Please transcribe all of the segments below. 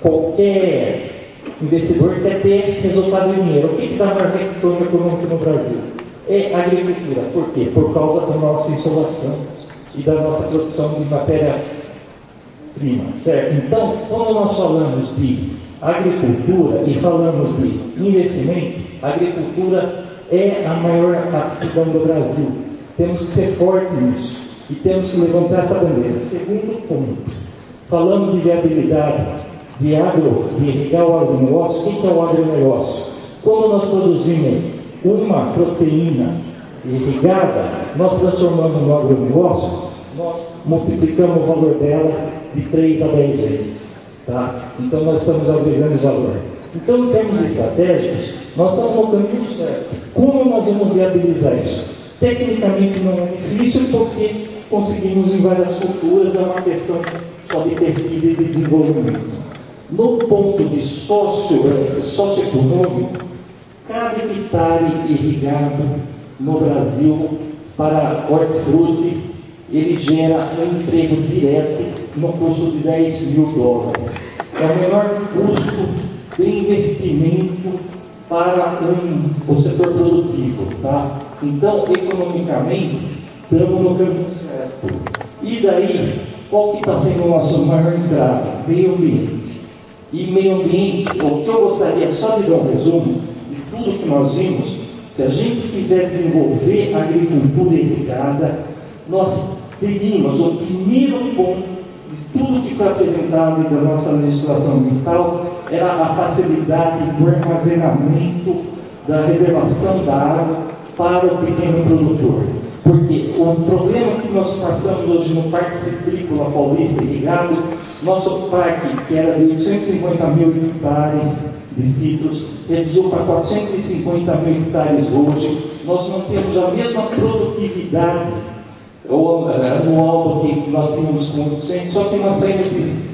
qualquer investidor quer ter resultado em dinheiro. O que dá maior retorno econômico no Brasil? É a agricultura. Por quê? Por causa da nossa insolação e da nossa produção de matéria-prima, certo? Então, quando nós falamos de agricultura e falamos de investimento, a agricultura é a maior aptidão do Brasil. Temos que ser fortes nisso e temos que levantar essa bandeira. Segundo ponto, falando de viabilidade de irrigar o agronegócio. O que é o agronegócio? Quando nós produzimos uma proteína irrigada, nós transformamos no agronegócio, nós multiplicamos o valor dela de 3 a 10 vezes. Tá? Então nós estamos agregando valor. Então, em termos estratégicos, nós estamos no caminho certo. Como nós vamos viabilizar isso? Tecnicamente não é difícil, porque conseguimos em várias culturas, é uma questão só de pesquisa e de desenvolvimento. No ponto de socioeconômico, cada hectare irrigado no Brasil para hortifruti, ele gera um emprego direto no custo de $10.000. É o menor custo de investimento para o setor produtivo. Tá? Então, economicamente, estamos no caminho certo. E daí, qual que está sendo o nosso maior entrave? Meio ambiente. E meio ambiente, o que eu gostaria só de dar um resumo de tudo que nós vimos, se a gente quiser desenvolver a agricultura irrigada, nós teríamos o primeiro ponto de tudo que foi apresentado da nossa legislação ambiental, era a facilidade do armazenamento da reservação da água para o pequeno produtor. Porque o problema que nós passamos hoje no Parque Citrícola Paulista irrigado, nosso parque, que era de 850 mil hectares de citros, reduziu para 450 mil hectares hoje. Nós não temos a mesma produtividade anual do que nós tínhamos com 800, só que nós saímos de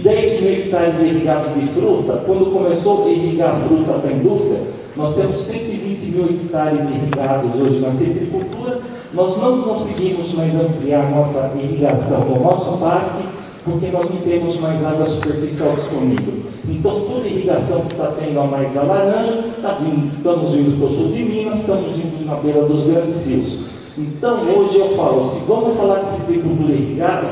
10 mil hectares irrigados de fruta. Quando começou a irrigar a fruta para a indústria, nós temos 120 mil hectares irrigados hoje na citricultura. Nós não conseguimos mais ampliar nossa irrigação no nosso parque, porque nós não temos mais água superficial disponível. Então, toda a irrigação que está tendo a mais da laranja, estamos indo para o sul de Minas, estamos indo na beira dos grandes rios. Então, hoje eu falo, se vamos falar de citricultura irrigada,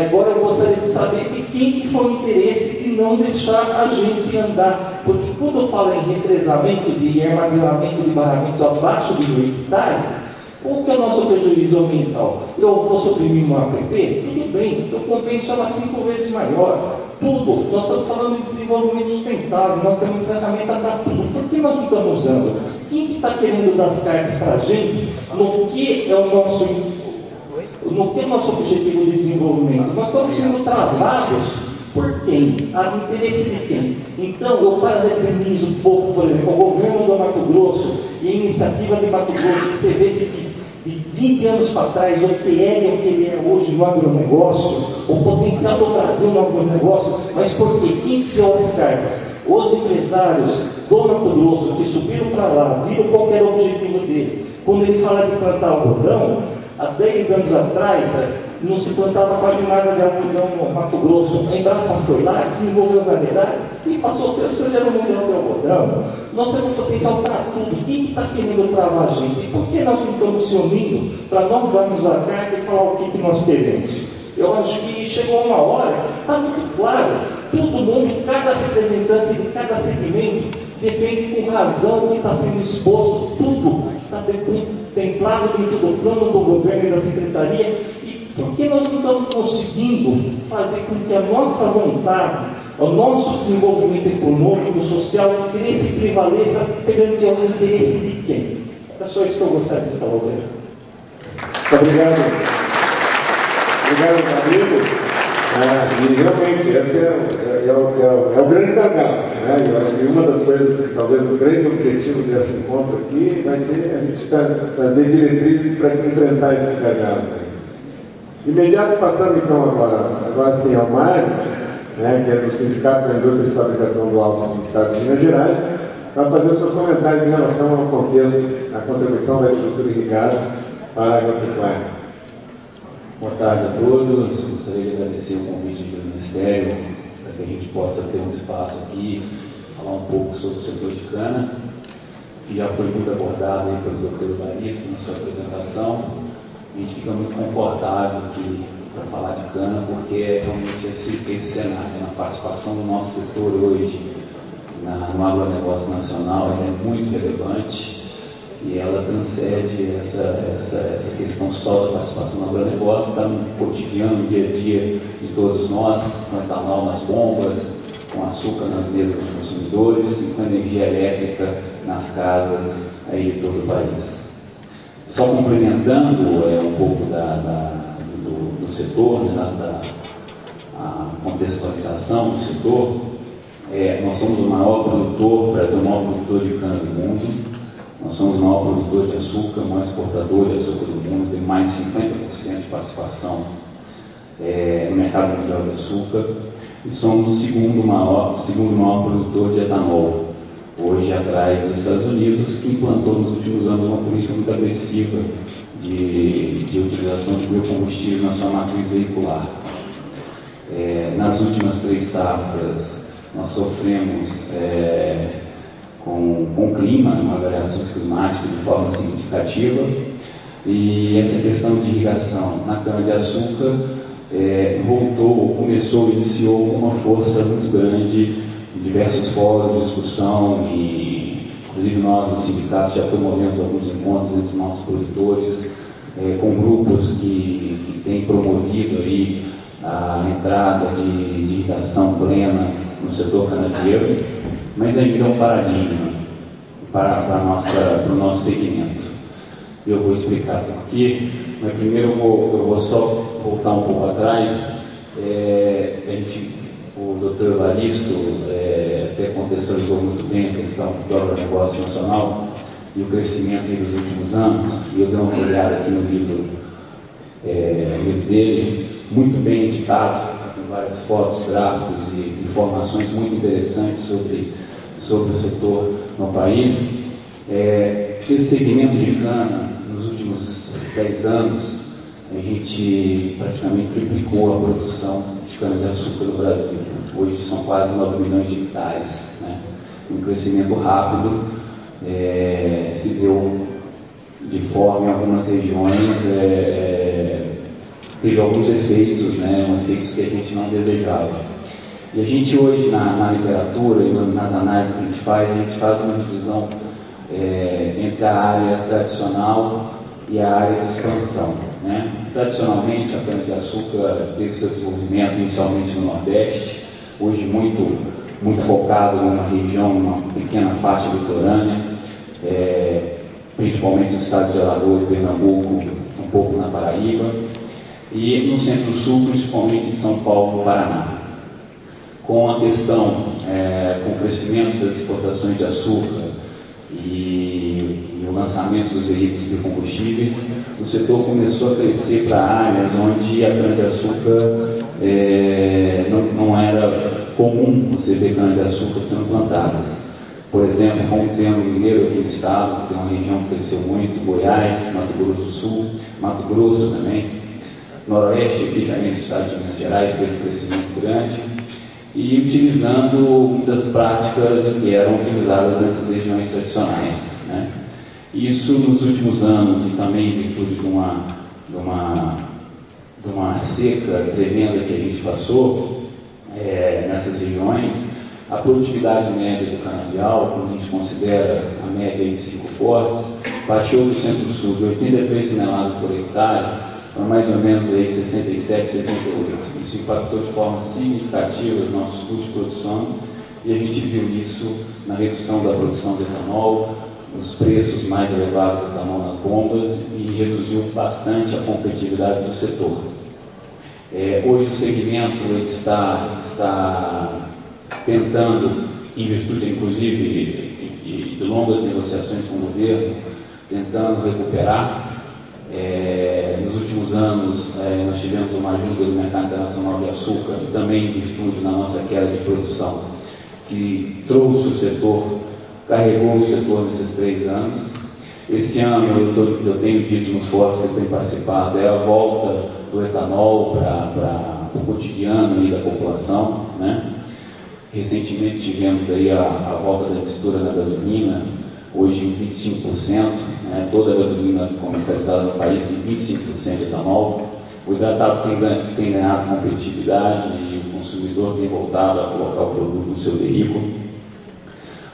agora eu gostaria de saber de quem que foi o interesse de não deixar a gente andar. Porque quando eu falo em represamento de armazenamento de barramentos abaixo de 1.000 hectares, qual que é o nosso prejuízo ambiental? Eu vou suprimir uma APP? Tudo bem, eu compenso ela 5 vezes maior. Tudo, nós estamos falando de desenvolvimento sustentável, nós temos ferramenta para tudo. Por que nós não estamos usando? Quem que está querendo dar as cartas para a gente no que é o nosso objetivo de desenvolvimento? Nós estamos sendo travados por quem? A interesse de quem? Então, eu parabenizo um pouco, por exemplo, o governo do Mato Grosso e a iniciativa de Mato Grosso, que você vê que de 20 anos para trás, o que é e o que ele é hoje no agronegócio, o potencial do Brasil no agronegócio, mas por quê? Quem criou as cartas? Os empresários do Mato Grosso que subiram para lá, viram qual era o objetivo dele. Quando ele fala de plantar algodão, há 10 anos atrás, não se plantava quase nada de algodão no Mato Grosso. A Embrapa foi lá, desenvolveu variedade e passou a ser o primeiro mundial de algodão. Nós temos potencial para tudo. Quem está querendo travar a gente? E por que nós não estamos se unindo para nós darmos a carta e falar o que nós queremos? Eu acho que chegou uma hora, está muito claro, todo mundo, cada representante de cada segmento, defende com razão o que está sendo exposto, tudo está contemplado dentro do plano do governo e da secretaria. Por que nós não estamos conseguindo fazer com que a nossa vontade, o nosso desenvolvimento econômico, social, cresça e prevaleça perante o interesse de quem? É só isso que eu gostaria de falar, Roberto. Obrigado. Obrigado, amigo. E realmente, esse é o grande gargalo. Né? Eu acho que uma das coisas, talvez o grande objetivo desse encontro aqui, vai ser a gente trazer diretrizes para enfrentar esse gargalo. Imediato passando então agora tem ao Mário, né, que é do Sindicato da Indústria de Fabricação do Álcool do Estado de Minas Gerais, para fazer os seus comentários em relação ao contexto, à contribuição da agricultura irrigada para a agropecuária. Boa tarde a todos. Gostaria de agradecer o convite do Ministério para que a gente possa ter um espaço aqui, falar um pouco sobre o setor de cana, que já foi muito abordado aí pelo Dr. Evaristo na sua apresentação. A gente fica muito confortável aqui para falar de cana, porque é realmente esse cenário, a participação do nosso setor hoje no agronegócio nacional é muito relevante e ela transcende essa questão só da participação no agronegócio, está no cotidiano, no dia a dia de todos nós, com etanol nas bombas, com açúcar nas mesas dos consumidores e com energia elétrica nas casas aí de todo o país. Só complementando um pouco do setor, né, a contextualização do setor, nós somos o maior produtor, o Brasil é o maior produtor de cana do mundo, nós somos o maior produtor de açúcar, o maior exportador de açúcar do mundo, tem mais de 50% de participação no mercado mundial de açúcar, e somos o segundo maior produtor de etanol, hoje atrás dos Estados Unidos, que implantou nos últimos anos uma política muito agressiva de utilização de biocombustível na sua matriz veicular. Nas últimas 3 safras, nós sofremos com o clima, umas variações climáticas de forma significativa, e essa questão de irrigação na cana-de-açúcar iniciou com uma força muito grande em diversos fóruns de discussão, e inclusive nós, os sindicatos, já promovemos alguns encontros entre os nossos produtores, com grupos que têm promovido aí a entrada de irrigação plena no setor canadeiro, mas ainda é um paradigma para o nosso segmento. Eu vou explicar por quê, mas primeiro eu vou só voltar um pouco atrás. O Dr. Evaristo até contextualizou muito bem a questão do agronegócio nacional e o crescimento dos últimos anos, e eu dei uma olhada aqui no livro dele, muito bem indicado, com várias fotos, gráficos e informações muito interessantes sobre o setor no país. Esse segmento de cana, nos últimos 10 anos, a gente praticamente triplicou a produção de cana-de-açúcar no Brasil. Hoje são quase 9 milhões de hectares, né? Um crescimento rápido se deu de forma, em algumas regiões, teve alguns efeitos, né? Efeitos que a gente não desejava. E a gente hoje, na literatura e nas análises que a gente faz uma divisão entre a área tradicional e a área de expansão, né? Tradicionalmente, a cana-de-açúcar teve seu desenvolvimento inicialmente no Nordeste, hoje muito focado numa região, numa pequena faixa litorânea, principalmente no estado de Alagoas, Pernambuco, um pouco na Paraíba, e no Centro-Sul, principalmente em São Paulo e Paraná. Com a questão, com o crescimento das exportações de açúcar e o lançamento dos veículos de combustíveis, o setor começou a crescer para áreas onde a cana-de-açúcar não era comum você ver cana-de-açúcar sendo plantadas. Por exemplo, como tem no Mineiro, aqui no estado, tem uma região que cresceu muito, Goiás, Mato Grosso do Sul, Mato Grosso também, Noroeste, aqui também do estado de Minas Gerais, teve um crescimento grande, e utilizando muitas práticas que eram utilizadas nessas regiões tradicionais, né? Isso nos últimos anos, e também em virtude de uma seca tremenda que a gente passou nessas regiões, a produtividade média do canavial, quando a gente considera a média de 5 fortes, baixou do Centro-Sul de 83 toneladas por hectare para mais ou menos aí 67, 68. Isso impactou de forma significativa os nossos custos de produção, e a gente viu isso na redução da produção de etanol, nos preços mais elevados do etanol nas bombas, e reduziu bastante a competitividade do setor. Hoje o segmento ele está tentando, em virtude inclusive de longas negociações com o governo, tentando recuperar. Nos últimos anos nós tivemos uma ajuda do mercado internacional de açúcar, e também em virtude da nossa queda de produção, que trouxe o setor, carregou o setor nesses 3 anos. Esse ano eu tenho dito nos fóruns que eu tenho participado, a volta do etanol para o cotidiano aí da população, né? Recentemente tivemos aí a volta da mistura na gasolina, hoje em 25%, né? Toda a gasolina comercializada no país tem 25% de etanol. O hidratado tem ganhado competitividade e o consumidor tem voltado a colocar o produto no seu veículo.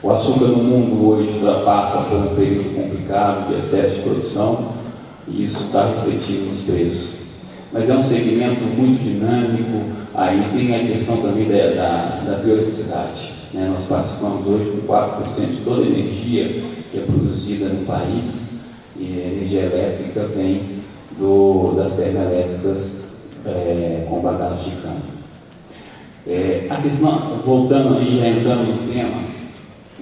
O açúcar no mundo hoje passa por um período complicado de excesso de produção e isso está refletido nos preços. Mas é um segmento muito dinâmico, aí tem a questão também da periodicidade, né? Nós participamos hoje com 4% de toda a energia que é produzida no país, e a energia elétrica vem das termoelétricas com bagaço de cana. A questão, voltando aí, já entrando no tema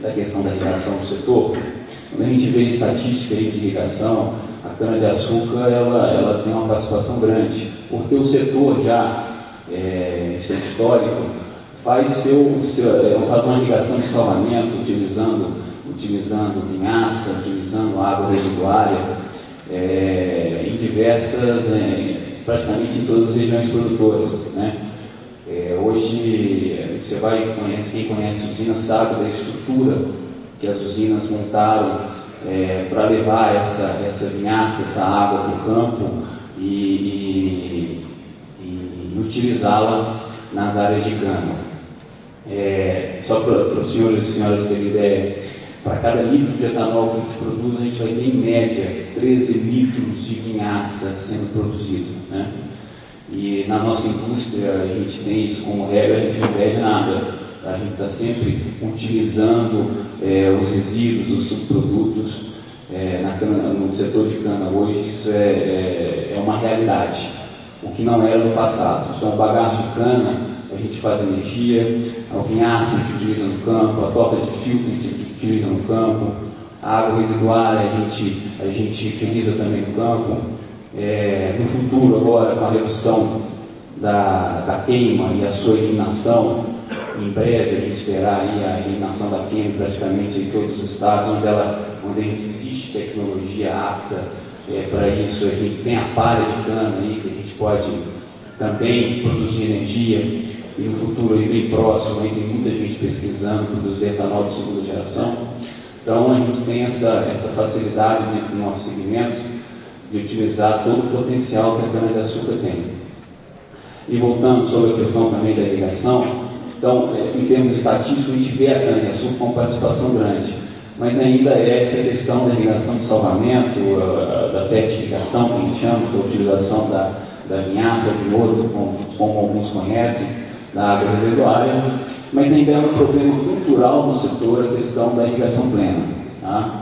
da questão da irrigação do setor, quando a gente vê estatística aí de irrigação, a cana-de-açúcar ela tem uma participação grande, porque o setor já, isso é histórico, faz uma irrigação de salvamento utilizando vinhaça, utilizando água residuária, em diversas, praticamente em todas as regiões produtoras, né? Hoje, quem conhece usinas sabe da estrutura que as usinas montaram para levar essa vinhaça, essa água para o campo e utilizá-la nas áreas de cana. Só para os senhores e senhoras terem ideia, para cada litro de etanol que a gente produz, a gente vai ter em média 13 litros de vinhaça sendo produzido, né? E na nossa indústria a gente tem isso como regra, a gente não perde nada. A gente está sempre utilizando os resíduos, os subprodutos no setor de cana. Hoje isso é uma realidade, o que não era no passado. Então, o bagaço de cana, a gente faz energia, a vinhaça a gente utiliza no campo, a torta de filtro a gente utiliza no campo, a água residuária a gente utiliza também no campo. No futuro, agora, com a redução da queima e a sua eliminação, em breve a gente terá aí a eliminação da queima praticamente em todos os estados onde existe tecnologia apta para isso. A gente tem a palha de cana aí, que a gente pode também produzir energia, e no futuro, aí bem próximo, aí tem muita gente pesquisando produzir etanol de segunda geração. Então a gente tem essa facilidade dentro do nosso segmento de utilizar todo o potencial que a cana-de-açúcar tem. E voltando sobre a questão também da irrigação, então, em termos estatísticos, a gente vê a cana-de-açúcar com participação grande, mas ainda essa questão da irrigação de salvamento, da fertilização, que a gente chama, que é a utilização da vinhaça, de ouro, como alguns conhecem, da água residuária, mas ainda é um problema cultural no setor a questão da irrigação plena. Tá?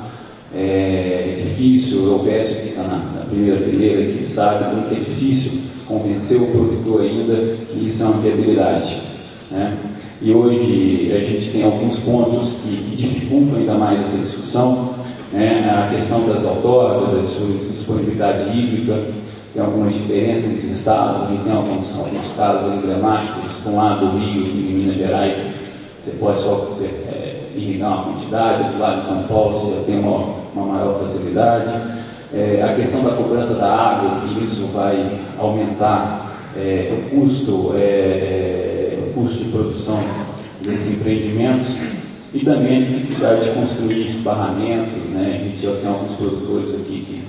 É difícil, eu peço que está na primeira fileira, que sabe como que é difícil convencer o produtor ainda que isso é uma viabilidade, né? E hoje a gente tem alguns pontos que dificultam ainda mais essa discussão, né? A questão das outorgas, da sua disponibilidade hídrica, tem algumas diferenças entre os estados, e tem alguns casos emblemáticos, com lá do Rio e Minas Gerais, você pode só irrigar uma quantidade, do lado de São Paulo você já tem uma maior facilidade. A questão da cobrança da água, que isso vai aumentar o custo de produção desses empreendimentos, e também a dificuldade de construir barramentos, né? A gente já tem alguns produtores aqui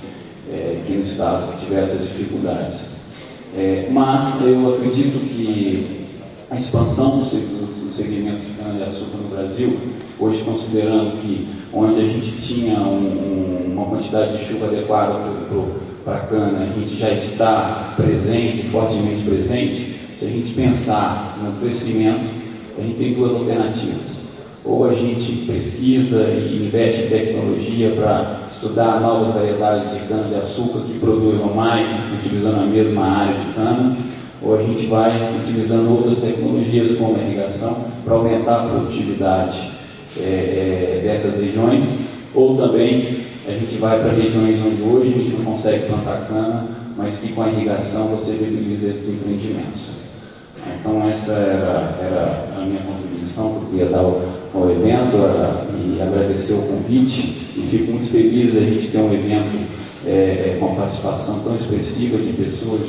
no estado que tiveram essas dificuldades. Mas eu acredito que a expansão do segmento de cana-de-açúcar no Brasil, hoje considerando que onde a gente tinha uma quantidade de chuva adequada para a cana, a gente já está presente, fortemente presente. Se a gente pensar no crescimento, a gente tem duas alternativas. Ou a gente pesquisa e investe em tecnologia para estudar novas variedades de cana-de-açúcar que produzam mais, utilizando a mesma área de cana, ou a gente vai utilizando outras tecnologias como a irrigação para aumentar a produtividade dessas regiões, ou também a gente vai para regiões onde hoje a gente não consegue plantar cana, mas que com a irrigação você viabiliza esses empreendimentos. Então essa era a minha contribuição que eu queria dar ao evento, e agradecer o convite, e fico muito feliz de a gente ter um evento com participação tão expressiva de pessoas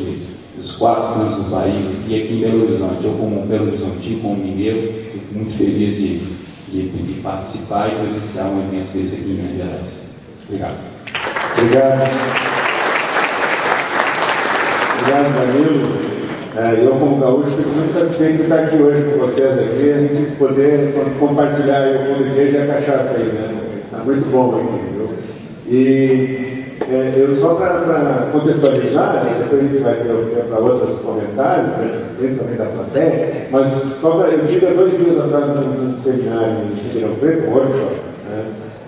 dos 4 cantos do país, aqui em Belo Horizonte. Eu, como Belo Horizonte, como mineiro, fico muito feliz de participar e presenciar um evento desse aqui em Minas Gerais. Obrigado. Obrigado. Obrigado, Danilo. Eu, como gaúcho, fico muito satisfeito de estar aqui hoje com vocês, aqui, a gente poder compartilhar o pão de queijo e a cachaça aí, né? Está muito bom aqui, viu? E eu só para contextualizar, depois a gente vai ter para outros comentários, né? Principalmente da plateia, mas só para. Eu tive há 2 dias atrás num seminário em Ribeirão Preto, um workshop, né?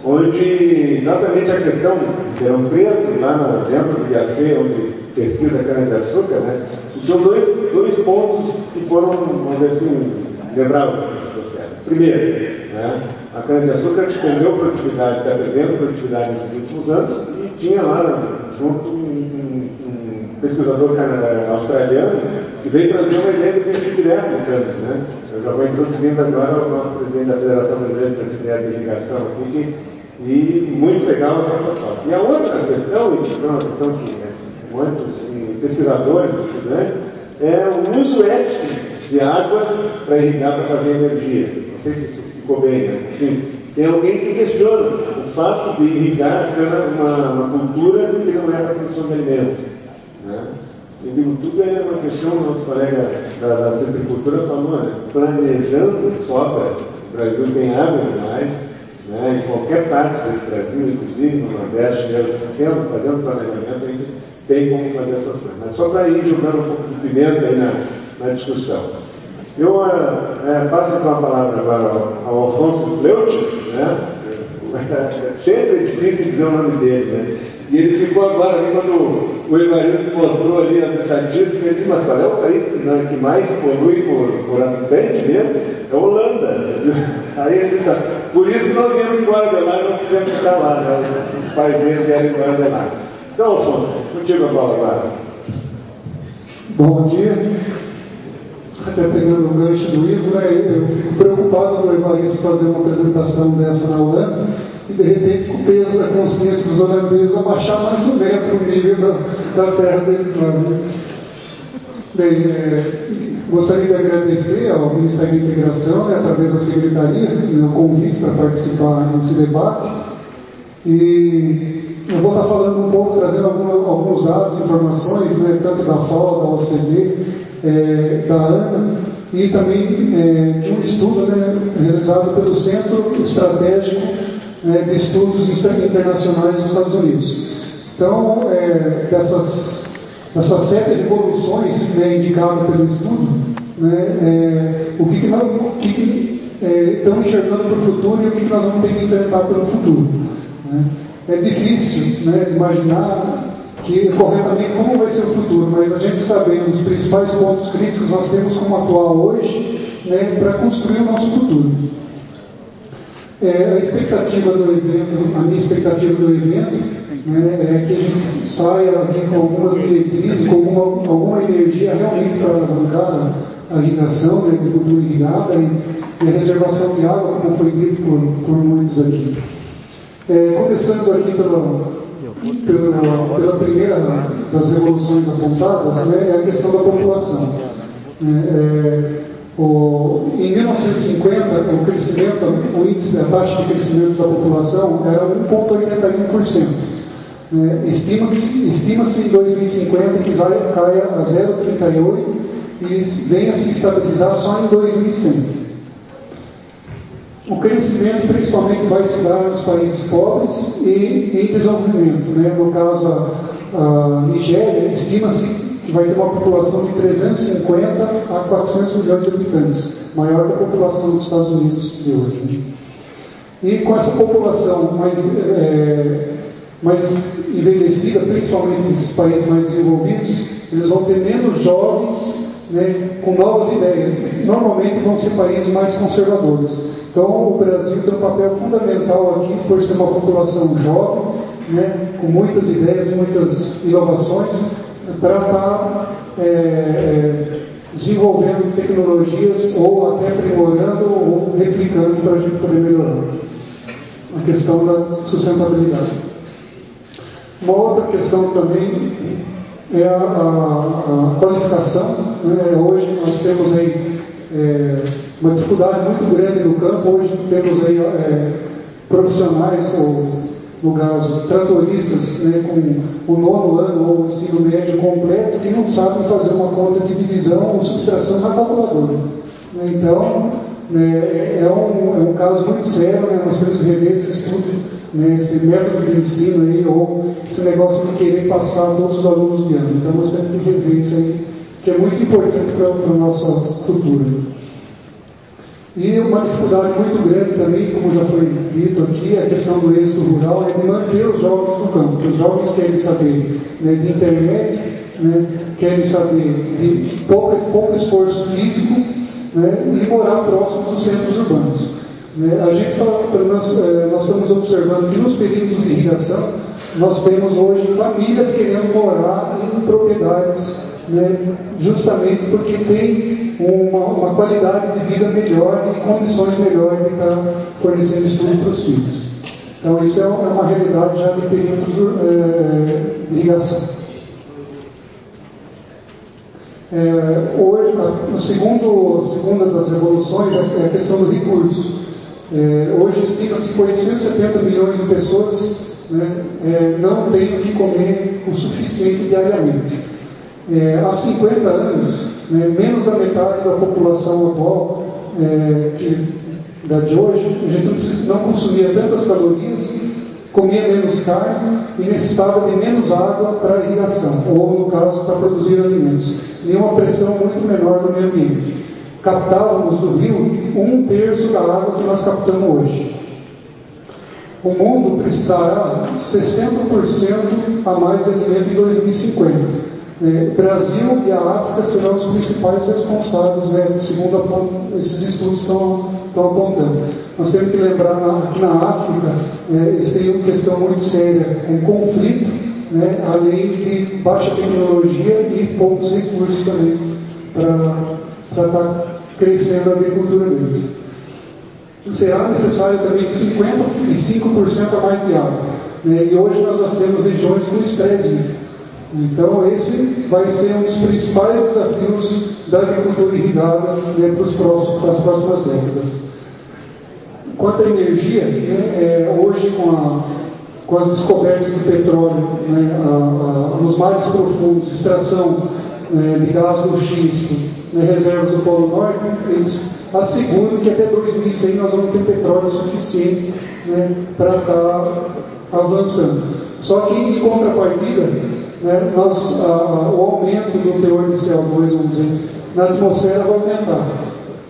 Onde exatamente a questão de Ribeirão Preto, lá dentro do IAC, onde pesquisa cana-de-açúcar, né? São dois pontos que foram, vamos dizer assim, lembrados do processo. Primeiro, né? A cana-de-açúcar perdeu produtividade, está perdendo produtividade nos últimos anos, e tinha lá junto um pesquisador australiano que veio trazer uma ideia de plantio direto de canas, né? Eu já vou introduzindo agora o nosso presidente da Federação Brasileira de Plantio Direto de Irrigação aqui, e muito legal essa proposta. E a outra questão, e é uma questão que muitos pesquisadores, estudantes, é o uso ético de água para irrigar, para fazer energia. Não sei se isso ficou bem, né? Enfim, tem alguém que questiona o fato de irrigar uma cultura que não é para a produção de alimentos, né? Eu digo, tudo é uma questão, o nosso colega da agricultura falou, né? Planejando sobra. O Brasil tem água demais, né? Em qualquer parte do Brasil, inclusive no Nordeste, fazendo planejamento, a gente tem como fazer essas coisas. Mas só para ir jogando um pouco de pimenta aí na discussão. Eu passo então a palavra agora ao Alfonso Fleutsch, né? Sempre é difícil dizer o nome dele, né? E ele ficou agora ali quando o Evaristo mostrou ali as estatísticas, ele disse, mas qual é o país que mais polui por habitante mesmo? É a Holanda. Aí ele disse, por isso nós viemos embora de lá e não tivemos que ficar lá, né? Os pais dele vieram embora de lá. Então, Alfonso, contigo a bola agora. Bom dia. Até pegando o gancho do Ivo, né, eu fico preocupado com o Evaristo fazer uma apresentação dessa na Holanda e, de repente, com o peso da consciência dos holandeses abaixar mais ou menos o nível da terra deles lá. Né? Bem, gostaria de agradecer ao Ministério da Integração, né, através da Secretaria, o convite para participar nesse debate. E eu vou estar falando um pouco, trazendo alguns dados, informações, né, tanto da FAO, da OCDE, da ANA, e também de um estudo, né, realizado pelo Centro Estratégico de Estudos Internacionais dos Estados Unidos. Então, dessas 7 revoluções, né, indicadas pelo estudo, né, o que estamos enxergando para o futuro e o que nós vamos ter que enfrentar pelo futuro. Né? É difícil, né, imaginar corretamente como vai ser o futuro, mas a gente sabendo os principais pontos críticos, nós temos como atuar hoje, né, para construir o nosso futuro. A expectativa do evento, a minha expectativa do evento, né, é que a gente saia aqui com algumas diretrizes, com alguma energia realmente para alavancar a irrigação, né, a agricultura irrigada e a reservação de água, como foi dito por muitos aqui. Começando aqui pela primeira das revoluções apontadas, né, é a questão da população. Em 1950, o índice da taxa de crescimento da população era 1,81%. Estima-se em 2050 que caia a 0,38% e venha a se estabilizar só em 2100. O crescimento principalmente vai se dar nos países pobres e em desenvolvimento. Né? No caso, a Nigéria, estima-se que vai ter uma população de 350 a 400 milhões de habitantes, maior que a população dos Estados Unidos de hoje. Né? E com essa população mais envelhecida, principalmente nesses países mais desenvolvidos, eles vão ter menos jovens, né, com novas ideias. Normalmente vão ser países mais conservadores. Então, o Brasil tem um papel fundamental aqui, por ser uma população jovem, né, com muitas ideias, muitas inovações, para estar desenvolvendo tecnologias ou até aprimorando ou replicando para a gente poder melhorar a questão da sustentabilidade. Uma outra questão também é a qualificação. Né? Hoje nós temos aí uma dificuldade muito grande no campo. Hoje temos aí profissionais, ou no caso, tratoristas, né, com o 9º ano ou o ensino médio completo, que não sabem fazer uma conta de divisão ou subtração na calculadora. Então, é um caso muito sério, né? Nós temos que rever esse estudo, né, esse método de ensino aí, ou esse negócio de querer passar todos os alunos de ano. Então, nós temos que rever isso aí, que é muito importante para o nosso futuro. E uma dificuldade muito grande também, como já foi dito aqui, a questão do êxito rural é de manter os jovens no campo. Os jovens querem saber, né, de internet, né, querem saber de pouco esforço físico, né, e morar próximo dos centros urbanos. A gente nós estamos observando que nos períodos de irrigação nós temos hoje famílias querendo morar em propriedades, né, justamente porque tem uma qualidade de vida melhor e condições melhores de estar fornecendo estudo para os filhos. Então, isso é uma realidade já de períodos de irrigação. Hoje, a segunda das revoluções é a questão do recurso. Hoje estima-se que 870 milhões de pessoas, né, não têm o que comer o suficiente diariamente. Há 50 anos, né, menos da metade da população atual da de hoje, a gente não consumia tantas calorias, comia menos carne e necessitava de menos água para irrigação, ou, no caso, para produzir alimentos. E uma pressão muito menor do meio ambiente. Captávamos do rio 1/3 da água que nós captamos hoje. O mundo precisará 60% a mais de alimento em 2050. O Brasil e a África serão os principais responsáveis, né, segundo esses estudos estão apontando. Nós temos que lembrar que na África eles têm uma questão muito séria, um conflito, né, além de baixa tecnologia e poucos recursos também para estar crescendo a agricultura deles. Será necessário também 55% a mais de água, né, e hoje nós temos regiões com estresse hídrico. Então, esse vai ser um dos principais desafios da agricultura irrigada, né, para as próximas décadas. Quanto à energia, né, hoje com as descobertas do petróleo, né, nos mares profundos, extração de gás do xisto, né, reservas do Polo Norte, eles asseguram que até 2100 nós vamos ter petróleo suficiente, né, para estar avançando. Só que, em contrapartida, né, o aumento do teor de CO2, vamos dizer, na atmosfera vai aumentar.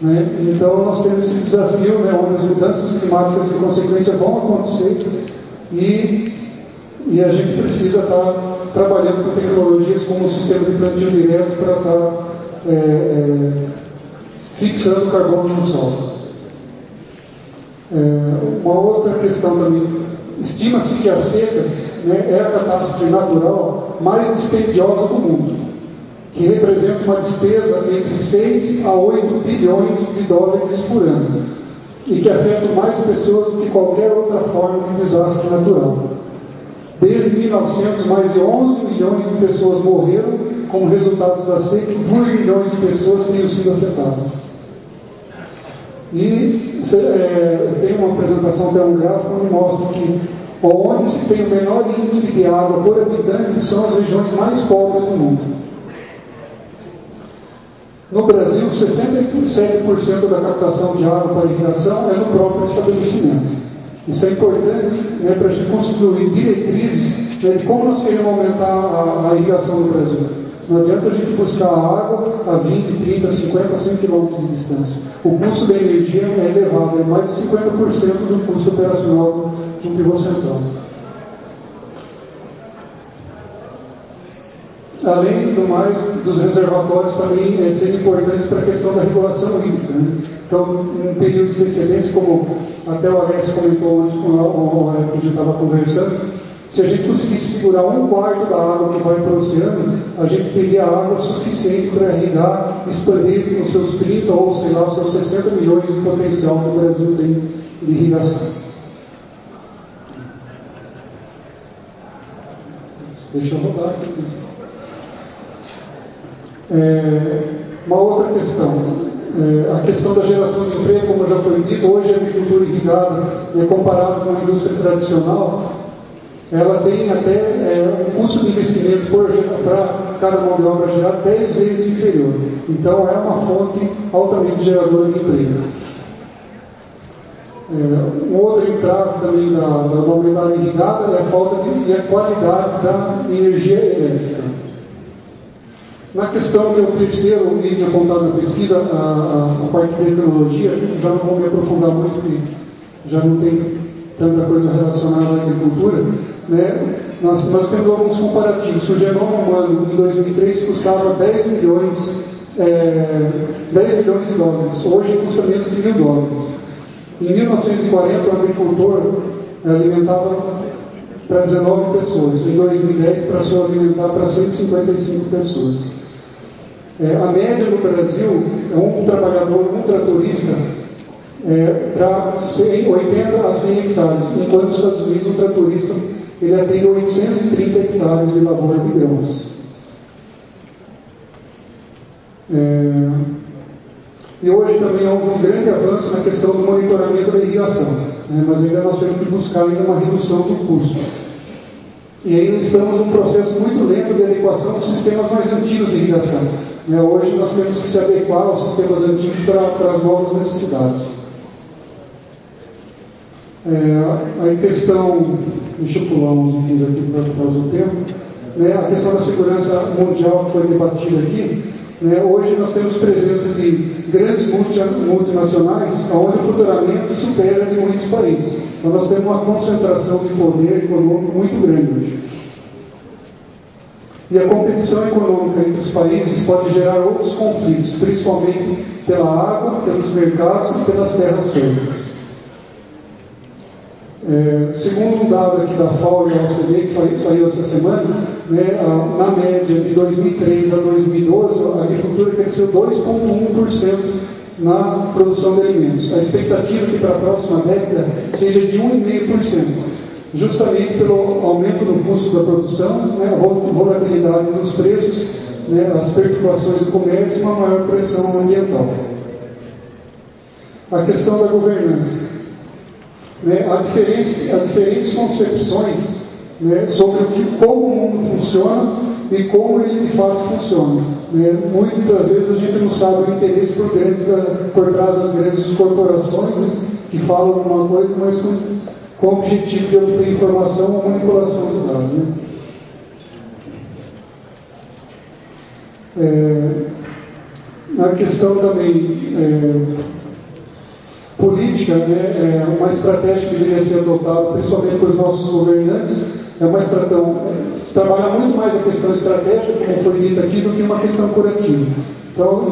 Né? Então, nós temos esse desafio, né, onde as mudanças climáticas, de consequência, vão acontecer e a gente precisa estar trabalhando com tecnologias como o sistema de plantio direto para estar fixando o carbono no solo. Uma outra questão também. Estima-se que as secas, né, é a catástrofe natural mais dispendiosa do mundo, que representa uma despesa entre 6 a 8 bilhões de dólares por ano, e que afeta mais pessoas do que qualquer outra forma de desastre natural. Desde 1900, mais de 11 milhões de pessoas morreram como resultado da seca e 2 milhões de pessoas tenham sido afetadas. E tem uma apresentação, tem um gráfico que mostra que onde se tem o menor índice de água por habitante são as regiões mais pobres do mundo. No Brasil, 67% da captação de água para irrigação é no próprio estabelecimento. Isso é importante, né, para a gente construir diretrizes, né, de como nós queremos aumentar a irrigação no Brasil. Não adianta a gente buscar água a 20, 30, 50, 100 quilômetros de distância. O custo da energia é elevado, é mais de 50% do custo operacional de um pivô central. Além do mais, dos reservatórios também serem importantes para a questão da regulação hídrica. Né? Então, em períodos de excelência, como até o Alex comentou antes, com a hora que a gente estava conversando, se a gente conseguisse segurar 1/4 da água que vai para o oceano, a gente teria água suficiente para irrigar, expandir os seus 30 ou, sei lá, os seus 60 milhões de potencial que o Brasil tem de irrigação. Deixa eu rodar aqui. Uma outra questão, a questão da geração de emprego, como já foi dito, hoje a agricultura irrigada, comparado com a indústria tradicional, ela tem até um custo de investimento para cada mão de obra gerada 10 vezes inferior. Então, é uma fonte altamente geradora de emprego. Um outro entrave também da mobilidade irrigada é a falta e a qualidade da energia elétrica. Na questão do terceiro item apontado na pesquisa, a parte de tecnologia, já não vou me aprofundar muito, porque já não tem tanta coisa relacionada à agricultura, né? Nós temos alguns comparativos. O genoma humano, em 2003, custava 10 milhões de dólares. Hoje custa menos de $1.000. Em 1940, o agricultor alimentava para 19 pessoas. Em 2010, passou a alimentar para 155 pessoas. A média no Brasil é um trabalhador, um tratorista, para 80 a 100 hectares, enquanto nos Estados Unidos um tratorista ele atende 830 hectares de lavoura de grãos. E hoje também houve um grande avanço na questão do monitoramento da irrigação, mas ainda nós temos que buscar ainda uma redução do custo. E ainda estamos num processo muito lento de adequação dos sistemas mais antigos de irrigação. Hoje nós temos que se adequar aos sistemas antigos para as novas necessidades. A questão, deixa eu pular uns itens aqui para fazer o tempo, a questão da segurança mundial que foi debatida aqui. Hoje nós temos presença de grandes multinacionais, onde o faturamento supera de muitos países. Então nós temos uma concentração de poder econômico muito grande hoje. E a competição econômica entre os países pode gerar outros conflitos, principalmente pela água, pelos mercados e pelas terras férteis. Segundo um dado aqui da FAO e da OCDE, que saiu essa semana, na média de 2003 a 2012, a agricultura cresceu 2,1% na produção de alimentos. A expectativa é que para a próxima década seja de 1,5%, justamente pelo aumento do custo da produção, a volatilidade dos preços, as perturbações do comércio e uma maior pressão ambiental. A questão da governança. Há diferentes concepções sobre como o mundo funciona e como ele de fato funciona. Muitas vezes a gente não sabe o interesse por trás das grandes corporações que falam uma coisa, mas com o objetivo de obter informação ou manipulação do dado. Na questão também política, uma estratégia que deveria ser adotada, principalmente pelos nossos governantes, é uma estratégia, trabalhar muito mais a questão estratégica, como foi dito aqui, do que uma questão curativa. Então,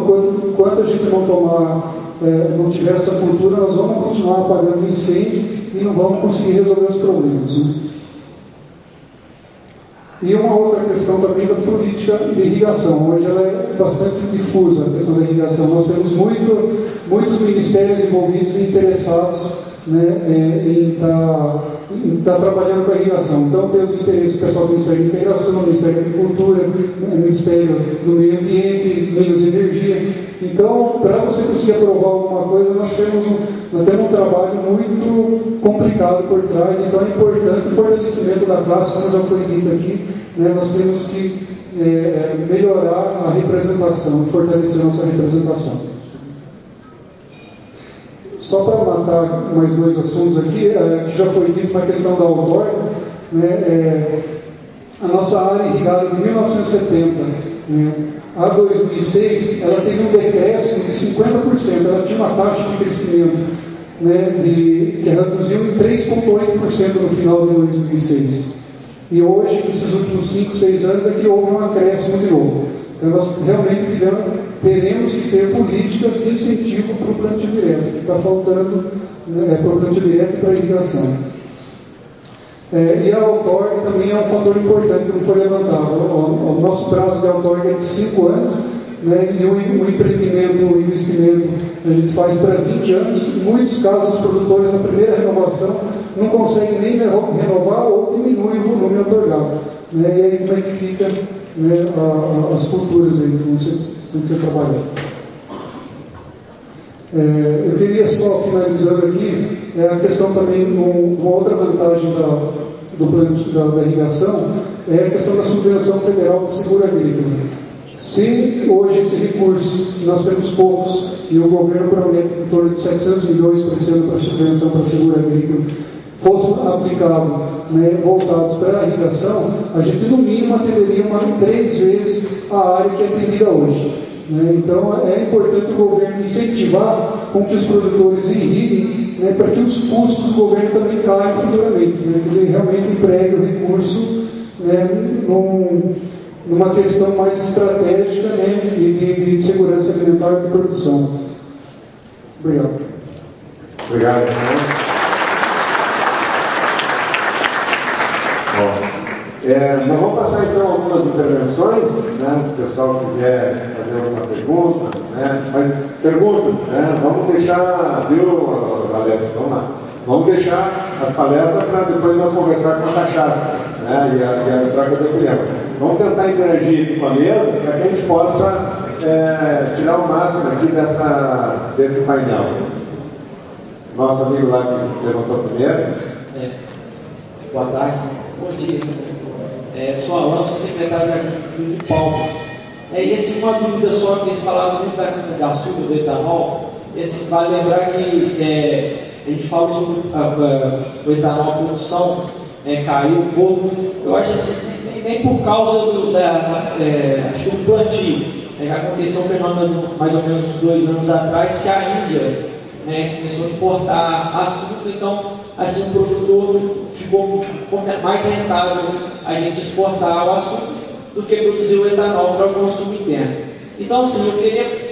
enquanto a gente não tiver essa cultura, nós vamos continuar apagando incêndio e não vamos conseguir resolver os problemas. E uma outra questão também da política de irrigação. Hoje ela é bastante difusa, a questão da irrigação. Nós temos muitos ministérios envolvidos e interessados em estar trabalhando com a irrigação. Então, temos interesse do pessoal do Ministério da Integração, do Ministério da Agricultura, do Ministério do Meio Ambiente, Minas e Energia. Então, para você conseguir aprovar alguma coisa, nós temos um trabalho muito complicado por trás. Então, é importante o fortalecimento da classe, como já foi dito aqui, nós temos que melhorar a representação, fortalecer a nossa representação. Só para matar mais dois assuntos aqui, que já foi dito na questão da outorga, a nossa área irrigada de 1970 a 2006, ela teve um decréscimo de 50%, ela tinha uma taxa de crescimento que reduziu em 3,8% no final de 2006. E hoje, nesses últimos 5, 6 anos, é que houve um acréscimo de novo. Então, nós realmente teremos que ter políticas de incentivo para o plantio direto, que está faltando para o plantio direto e para a irrigação. E a outorga também é um fator importante que não foi levantado. O nosso prazo de outorga é de 5 anos, e o empreendimento, o investimento, a gente faz para 20 anos. Em muitos casos, os produtores, na primeira renovação, não conseguem nem renovar ou diminuem o volume outorgado. E aí, como é que fica né, as culturas aí que vão ser trabalhadas. Eu queria só, finalizando aqui, a questão também, uma outra vantagem do plano da irrigação é a questão da subvenção federal do seguro agrícola. Se hoje esse recurso, que nós temos poucos, e o governo promete em torno de 700 milhões por esse ano para subvenção para o seguro agrícola, fosse aplicado, né, voltados para a irrigação, a gente no mínimo atenderia 3 vezes a área que é atendida hoje. Né? Então é importante o governo incentivar com que os produtores irriguem, né, para que os custos do governo também caiam futuramente, né, que ele realmente empregue o recurso, né, numa questão mais estratégica, né, de segurança alimentar e de produção. Obrigado. Obrigado. Nós vamos passar então algumas intervenções, né? Se o pessoal quiser fazer alguma pergunta, né? Mas perguntas, né? Vamos deixar, viu, Alex? Vamos lá. Vamos deixar as palestras para depois nós conversar com a cachaça, né? E a troca de opinião. Vamos tentar interagir aqui com a mesa para que a gente possa tirar o máximo aqui desse painel. Nosso amigo lá que levantou primeiro. Boa tarde. Bom dia. Sou Alan, sou secretário de Agricultura de Palma. E uma dúvida só, que eles falavam muito da açúcar, do etanol. Vale lembrar que a gente falou sobre o etanol, a produção caiu um pouco. Eu acho assim, nem por causa acho que do plantio. Aconteceu um fenômeno mais ou menos uns 2 anos atrás, que a Índia começou a importar açúcar, então assim o produtor ficou mais rentável a gente exportar o açúcar do que produzir o etanol para o consumo interno. Então assim,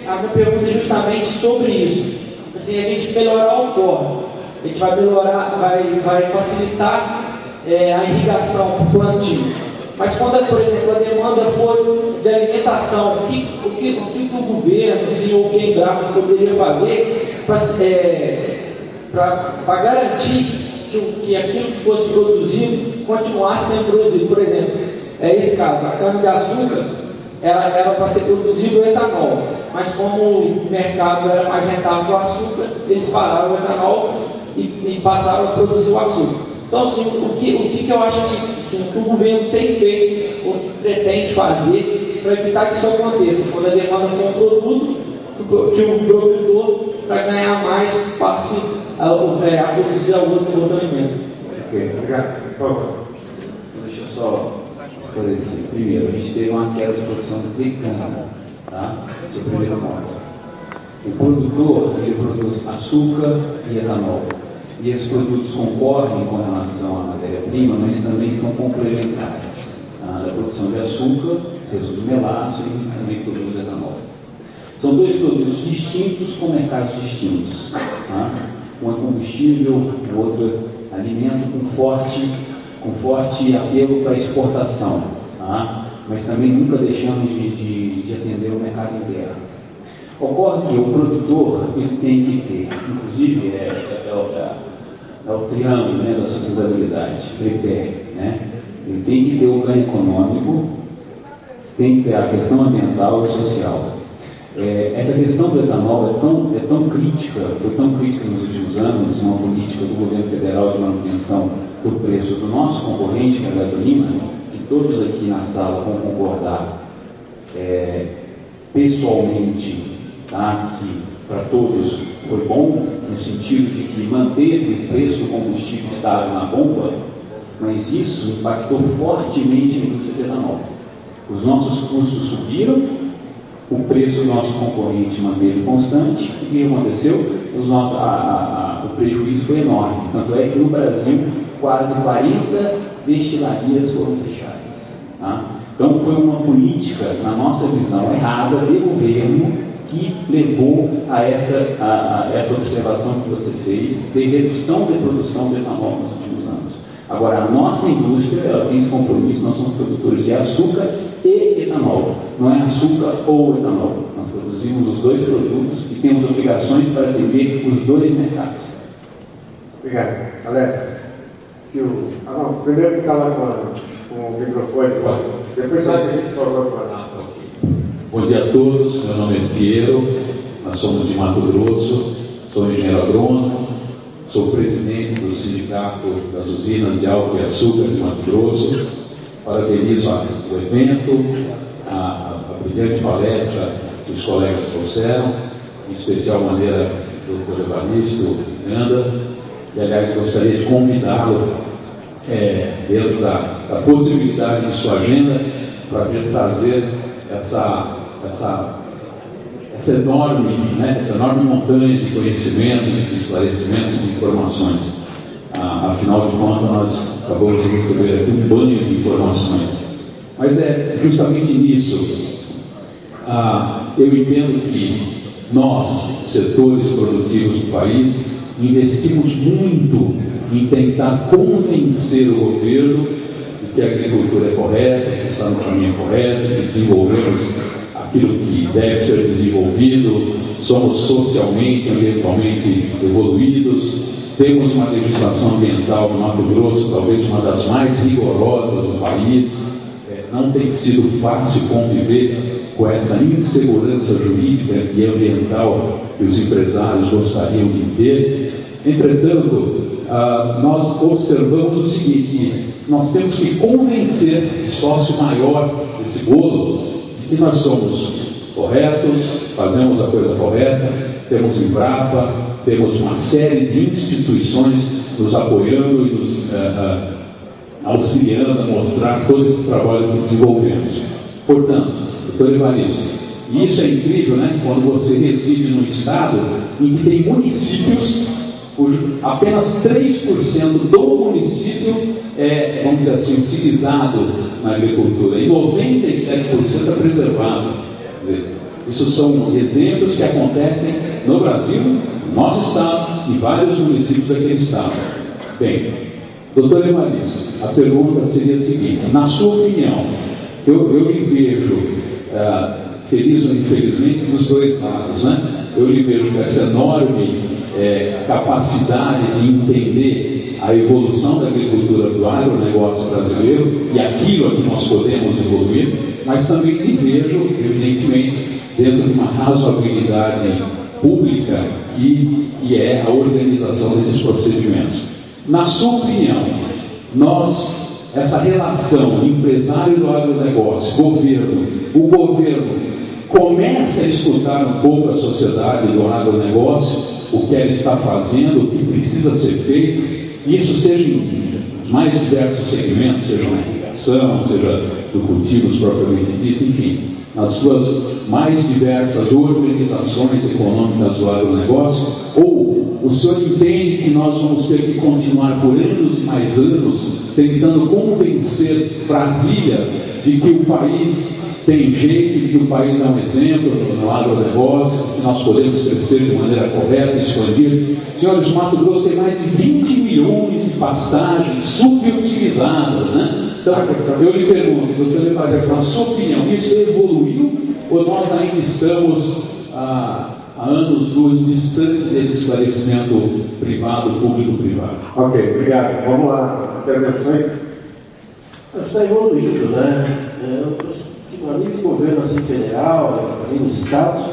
a minha pergunta é justamente sobre isso. Assim, a gente melhorar o corte, a gente vai melhorar, vai facilitar a irrigação para o plantio. Mas quando, por exemplo, a demanda for de alimentação, o que o governo, ou quem Embrapa poderia fazer para garantir que aquilo que fosse produzido continuasse sendo produzido? Por exemplo, esse caso, a cana-de-açúcar era para ser produzido o etanol, mas como o mercado era mais rentável que o açúcar, eles pararam o etanol e passaram a produzir o açúcar. Então, assim, o que eu acho que assim, o governo tem feito, ou que pretende fazer para evitar que isso aconteça? Quando a demanda for um produto, que o produtor, para ganhar mais, passe a produzir outro alimento. Ok, obrigado. Por favor. Deixa eu só esclarecer. Primeiro, a gente teve uma queda de produção de cana, tá? Esse é o primeiro ponto. O produtor, ele produz açúcar e etanol. E esses produtos concorrem com relação à matéria-prima, mas também são complementares. A produção de açúcar, resulta do melaço e também produz etanol. São 2 produtos distintos com mercados distintos. Tá? Um é combustível, o outro é alimento com forte apelo para exportação, tá? Mas também nunca deixando de atender o mercado interno. Ocorre que o produtor ele tem que ter, inclusive é o triângulo, né, da sustentabilidade, tripé, né? Ele tem que ter o ganho econômico, tem que ter a questão ambiental e social. Essa questão do etanol é tão crítica, foi tão crítica nos últimos anos, uma política do governo federal de manutenção do preço do nosso concorrente, que é a gasolina, que todos aqui na sala vão concordar pessoalmente, tá, que para todos foi bom, no sentido de que manteve o preço do combustível estável na bomba, mas isso impactou fortemente a indústria de etanol. Os nossos custos subiram, o preço do nosso concorrente manteve constante. O que aconteceu? O prejuízo foi enorme. Tanto é que no Brasil, quase 40 destilarias foram fechadas. Tá? Então, foi uma política, na nossa visão, errada de governo que levou a essa observação que você fez de redução de produção de etanol nos últimos anos. Agora, a nossa indústria ela tem esse compromisso, nós somos produtores de açúcar e etanol. Não é açúcar ou etanol. Nós produzimos os 2 produtos e temos obrigações para atender os 2 mercados. Obrigado. Alex, primeiro que está lá com com o microfone. Depois você vai por favor. Bom dia a todos, meu nome é Piero, nós somos de Mato Grosso, sou engenheiro agrônomo, sou presidente do Sindicato das Usinas de Álcool e Açúcar de Mato Grosso. Parabenizo o evento, a brilhante palestra que os colegas trouxeram, em especial maneira do Dr. Evaristo Miranda, e aliás gostaria de convidá-lo, dentro da possibilidade de sua agenda, para vir trazer essa enorme montanha de conhecimentos, de esclarecimentos, de informações. Afinal de contas, nós acabamos de receber aqui um banho de informações. Mas é justamente nisso. Eu entendo que nós, setores produtivos do país, investimos muito em tentar convencer o governo de que a agricultura é correta, que está no caminho correto, que desenvolvemos aquilo que deve ser desenvolvido, somos socialmente, ambientalmente evoluídos, temos uma legislação ambiental no Mato Grosso, talvez uma das mais rigorosas do país. Não tem sido fácil conviver com essa insegurança jurídica e ambiental que os empresários gostariam de ter. Entretanto, nós observamos o seguinte, que nós temos que convencer o sócio maior desse bolo de que nós somos corretos, fazemos a coisa correta, temos Embrapa, temos uma série de instituições nos apoiando e nos auxiliando a mostrar todo esse trabalho que desenvolvemos. Portanto, doutor Evaristo, e isso é incrível, né? Quando você reside num estado em que tem municípios cujo apenas 3% do município é, vamos dizer assim, utilizado na agricultura, e 97% é preservado. Quer dizer, isso são exemplos que acontecem no Brasil, no nosso estado e vários municípios daquele estado. Bem, doutor Evaristo, a pergunta seria a seguinte: na sua opinião, eu lhe vejo, feliz ou infelizmente, dos dois lados, né? Eu lhe vejo com essa enorme capacidade de entender a evolução da agricultura do agronegócio brasileiro e aquilo a que nós podemos evoluir, mas também lhe vejo, evidentemente, dentro de uma razoabilidade pública que é a organização desses procedimentos. Na sua opinião, essa relação empresário do agronegócio, o governo começa a escutar um pouco a sociedade do agronegócio, o que ela está fazendo, o que precisa ser feito, isso seja em os mais diversos segmentos, seja na irrigação, seja no cultivos propriamente dito, enfim, nas suas mais diversas organizações econômicas do agronegócio, ou o senhor entende que nós vamos ter que continuar por anos e mais anos tentando convencer Brasília de que o país tem jeito, de que o país é um exemplo no agronegócio, que nós podemos crescer de maneira correta, expandir? Senhores, o Mato Grosso tem mais de 20 milhões de pastagens subutilizadas, né? Então, eu lhe pergunto, doutor Evaristo, na sua opinião, isso evoluiu ou nós ainda estamos a anos-luz distantes desse esclarecimento privado, público-privado? Ok, obrigado. Vamos lá, intervenções? Está evoluindo, né? A nível de governo assim, federal, a nível dos estados,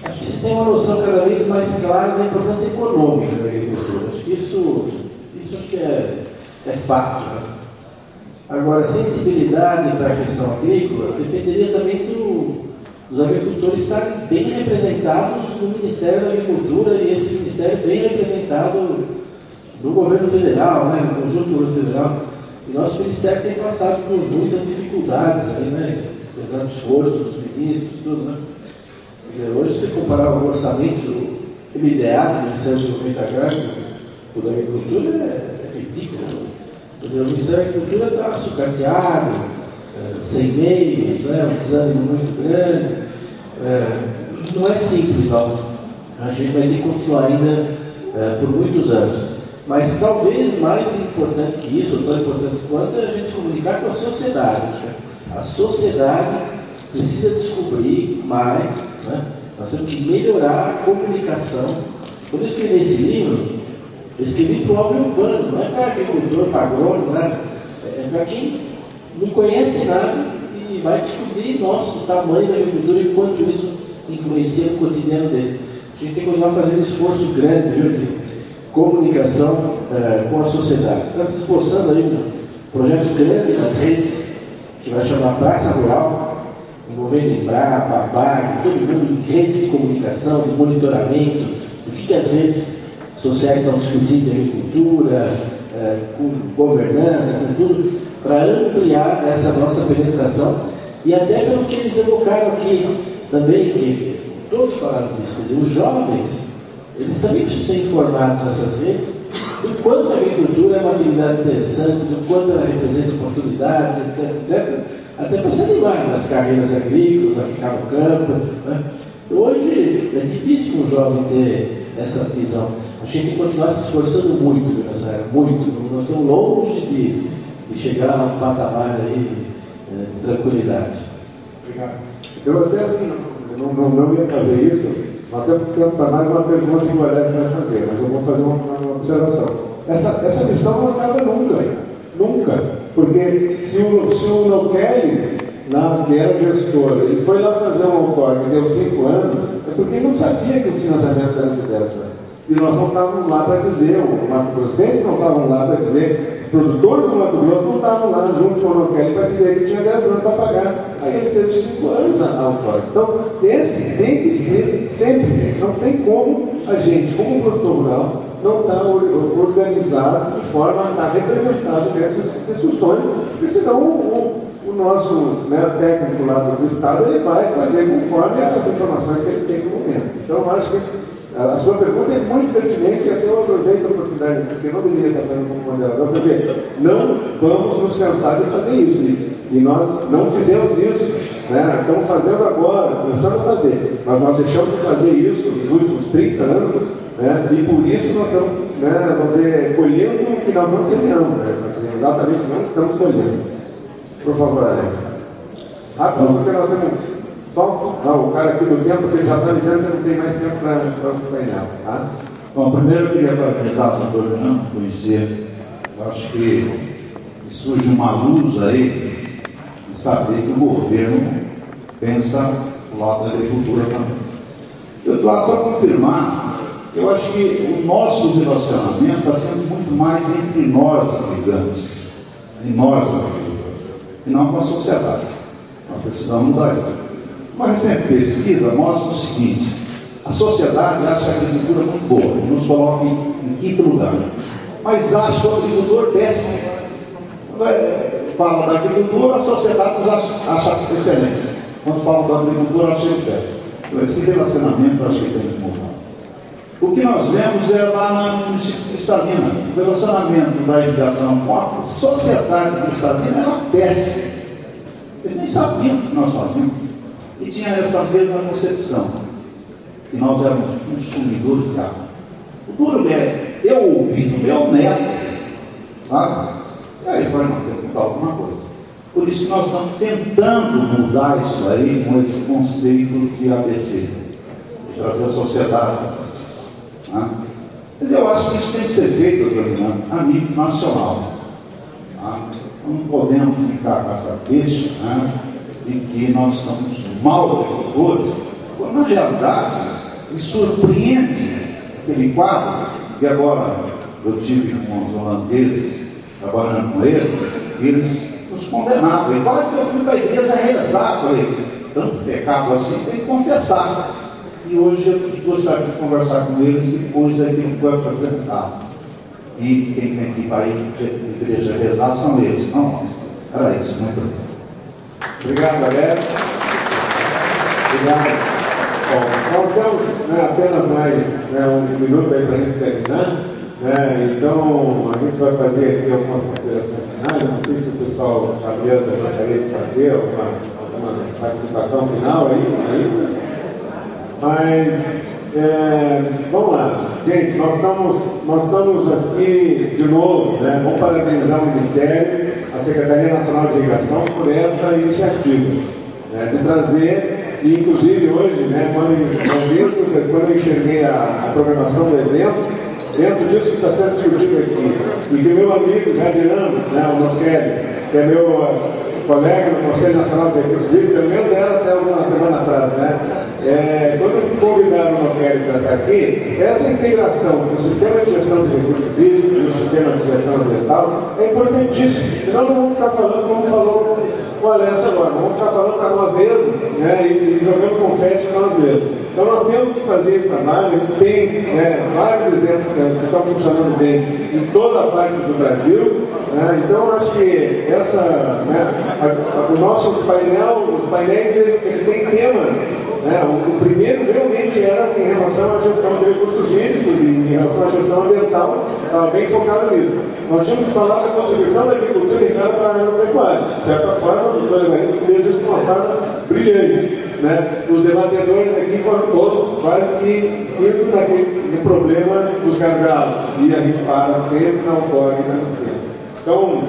acho que se tem uma noção cada vez mais clara da importância econômica da agricultura. Acho que isso acho que é fato. Né? Agora, a sensibilidade para a questão agrícola dependeria também dos agricultores estarem bem representados no Ministério da Agricultura, e esse Ministério bem representado no governo federal, né, no conjunto do governo federal. E nosso Ministério tem passado por muitas dificuldades, aí, né, apesar do esforço dos ministros, tudo, né. Quer dizer, hoje, se você comparar o orçamento MDA do Ministério do Desenvolvimento Agrário com o da Agricultura, é ridículo. Quer dizer, o Ministério da Agricultura está sucateado, sem meios, né, um desânimo muito grande. Não é simples, não. A gente vai ter que continuar ainda por muitos anos. Mas talvez mais importante que isso, ou tão importante quanto, é a gente se comunicar com a sociedade. A sociedade precisa descobrir mais, né? Nós temos que melhorar a comunicação. Quando eu escrevi esse livro, eu escrevi para o homem urbano, não é para agricultor, para agrônomo, né? É para quem não conhece nada e vai descobrir, nossa, o tamanho da agricultura e quanto isso influencia no cotidiano dele. A gente tem que continuar fazendo um esforço grande, viu, de comunicação com a sociedade. Está se esforçando aí um projeto grande nas redes, que vai chamar Praça Rural, envolvendo Embrapa, PAG, todo mundo em redes de comunicação, de monitoramento, do que as redes sociais estão discutindo em agricultura, com governança, com tudo, para ampliar essa nossa penetração. E até pelo que eles evocaram aqui também, que todos falaram disso, quer dizer, os jovens, eles também precisam ser informados nessas redes do quanto a agricultura é uma atividade interessante, do quanto ela representa oportunidades, etc. Até para se animar nas carreiras agrícolas, a ficar no campo. Né? Hoje é difícil para um jovem ter essa visão. A gente tem que continuar se esforçando muito nessa área, muito. Nós estamos longe de chegar a um patamar aí, de tranquilidade. Obrigado. Eu até não ia fazer isso, até porque para mais uma pergunta que o Alex vai fazer, mas eu vou fazer uma observação. Essa missão não acaba nunca, nunca. Porque se o Nochelli, que era gestor, ele foi lá fazer um outorga e deu 5 anos, é porque ele não sabia que os financiamentos eram de 10 anos. E nós não estávamos lá para dizer, o Mato Grossense não estavam lá para dizer, os produtores do Mato Grosso não estavam lá junto com o Nochelli para dizer que tinha 10 anos para pagar. Aí ele teve 5 anos na outorga. Então, esse tem que ser sempre, não tem como a gente, como produtor rural, não está organizado de forma a estar representado nessas discussões, porque senão o nosso técnico lá do Estado ele vai fazer conforme as informações que ele tem no momento. Então, eu acho que a sua pergunta é muito pertinente e até eu aproveito a oportunidade, porque eu não deveria estar fazendo como moderador, porque não vamos nos cansar de fazer isso. E nós não fizemos isso, estamos fazendo agora, começando a fazer, mas nós deixamos de fazer isso nos últimos 30 anos, e por isso nós estamos colhendo o que nós não semeamos, exatamente não estamos colhendo. Por favor, Alex. Rápido, porque nós temos o cara aqui do tempo, porque ele já está dizendo que não tem mais tempo para o painel. Tá? Bom, primeiro eu queria parabenizar o doutor Fernando, conhecer. Eu acho que surge uma luz aí de saber que o governo pensa do lado da agricultura também. Eu estou lá só confirmar, eu acho que o nosso relacionamento está sendo muito mais entre nós, gigantes, entre nós, e não com a sociedade. Nós precisamos mudar isso. Uma recente pesquisa mostra o seguinte: a sociedade acha a agricultura muito boa, e nos coloca em quinto lugar, mas acha o agricultor péssimo. Quando fala da agricultura, a sociedade nos acha excelente. Quando fala da agricultura, acha ele péssimo. Então, esse relacionamento eu acho que tem que mudar. O que nós vemos é lá no município de Cristalina, o relacionamento da irrigação com a sociedade de Cristalina era péssimo. Eles nem sabiam o que nós fazíamos. E tinha essa mesma concepção, que nós éramos consumidores de água. O duro é, eu ouvi do meu neto, sabe? E aí vai ter que mudar alguma coisa. Por isso que nós estamos tentando mudar isso aí com esse conceito de ABC, de trazer a sociedade. Tá? Mas eu acho que isso tem que ser feito, a nível nacional. Tá? Não podemos ficar com essa queixa, de que nós somos mal agricultores, quando na realidade me surpreende aquele quadro, que agora eu tive com os holandeses, trabalhando com eles nos condenavam. E quase que eu fui para a igreja rezar, falei, tanto pecado assim, tem que confessar. E hoje eu gostaria de conversar com eles, depois aí tem que apresentar. E quem tem que ir para a igreja rezar são eles, não nós. Era isso, muito obrigado. Obrigado, galera. Obrigado. Bom, nós temos apenas mais 1 minuto aí para a gente terminar. Então, a gente vai fazer aqui algumas considerações finais. Não sei se o pessoal Xavier gostaria de fazer alguma participação final aí. Mas, vamos lá. Gente, nós estamos aqui de novo, vamos parabenizar o Ministério, a Secretaria Nacional de Irrigação, por essa iniciativa, de trazer, e inclusive hoje, quando eu enxerguei a programação do evento, dentro disso que está sendo discutido aqui, e que meu amigo Jardinando, o Nocelli, que é meu colega no Conselho Nacional de Recursos Hídricos, pelo menos era até alguma semana atrás, quando me convidaram o Nocelli para estar aqui, essa integração do sistema de gestão de recursos hídricos e do sistema de gestão ambiental é importantíssimo. Senão não vamos ficar falando como falou o Alessio agora, vamos ficar falando para nós mesmos, e jogando confete para nós mesmos. Então nós temos que fazer esse trabalho, tem vários exemplos que estão funcionando bem em toda a parte do Brasil, então acho que o nosso painel, os painéis eles têm temas. O primeiro realmente era em relação à gestão de recursos hídricos e em relação à gestão ambiental, estava bem focado nisso. Nós tínhamos que falar da contribuição da agricultura ligada para a agropecuária. De certa forma, o doutor Evangelho fez isso de uma forma brilhante. Os debatedores aqui foram todos quase que indo no problema dos gargalos. E a gente para sempre na autórica no tempo. Então,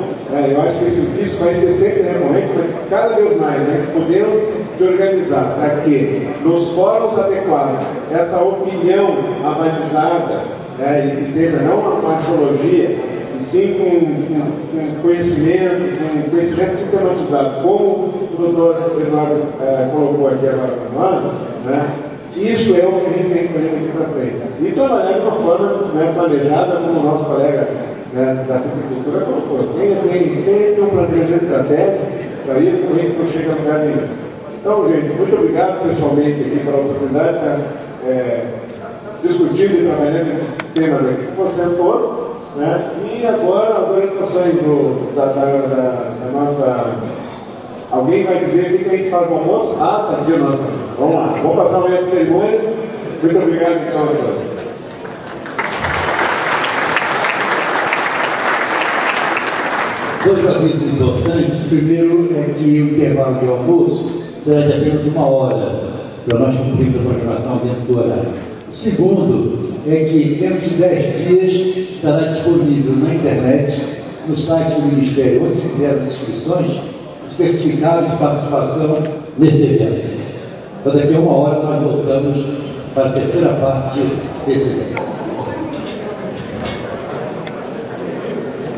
eu acho que isso vai ser sempre recorrente, mas cada vez mais, podendo de organizar para que nos fóruns adequados essa opinião avalizada e que seja não uma machologia, e sim com conhecimento sistematizado, como o doutor Eduardo colocou aqui agora no ano, isso é o que a gente tem que fazer daqui para frente. E trabalhar de uma forma planejada, como o nosso colega da agricultura colocou. Tem um planejamento estratégico para isso, a gente não chega a lugar nenhum. Então, gente, muito obrigado pessoalmente aqui pela oportunidade de estar discutindo e trabalhando esse tema aqui com vocês todos. E agora as orientações da nossa... Alguém vai dizer o que a gente faz no almoço? Tá aqui o nosso. Vamos lá, vamos passar o momento de cerimônia. Muito obrigado, então, a todos. Dois avisos importantes. Primeiro é que o intervalo de almoço será de apenas 1 hora, para nós cumprirmos a programação dentro do horário. O segundo é que dentro de 10 dias estará disponível na internet, no site do Ministério, onde fizer as inscrições, o certificado de participação nesse evento. Então, daqui a 1 hora nós voltamos para a terceira parte desse evento.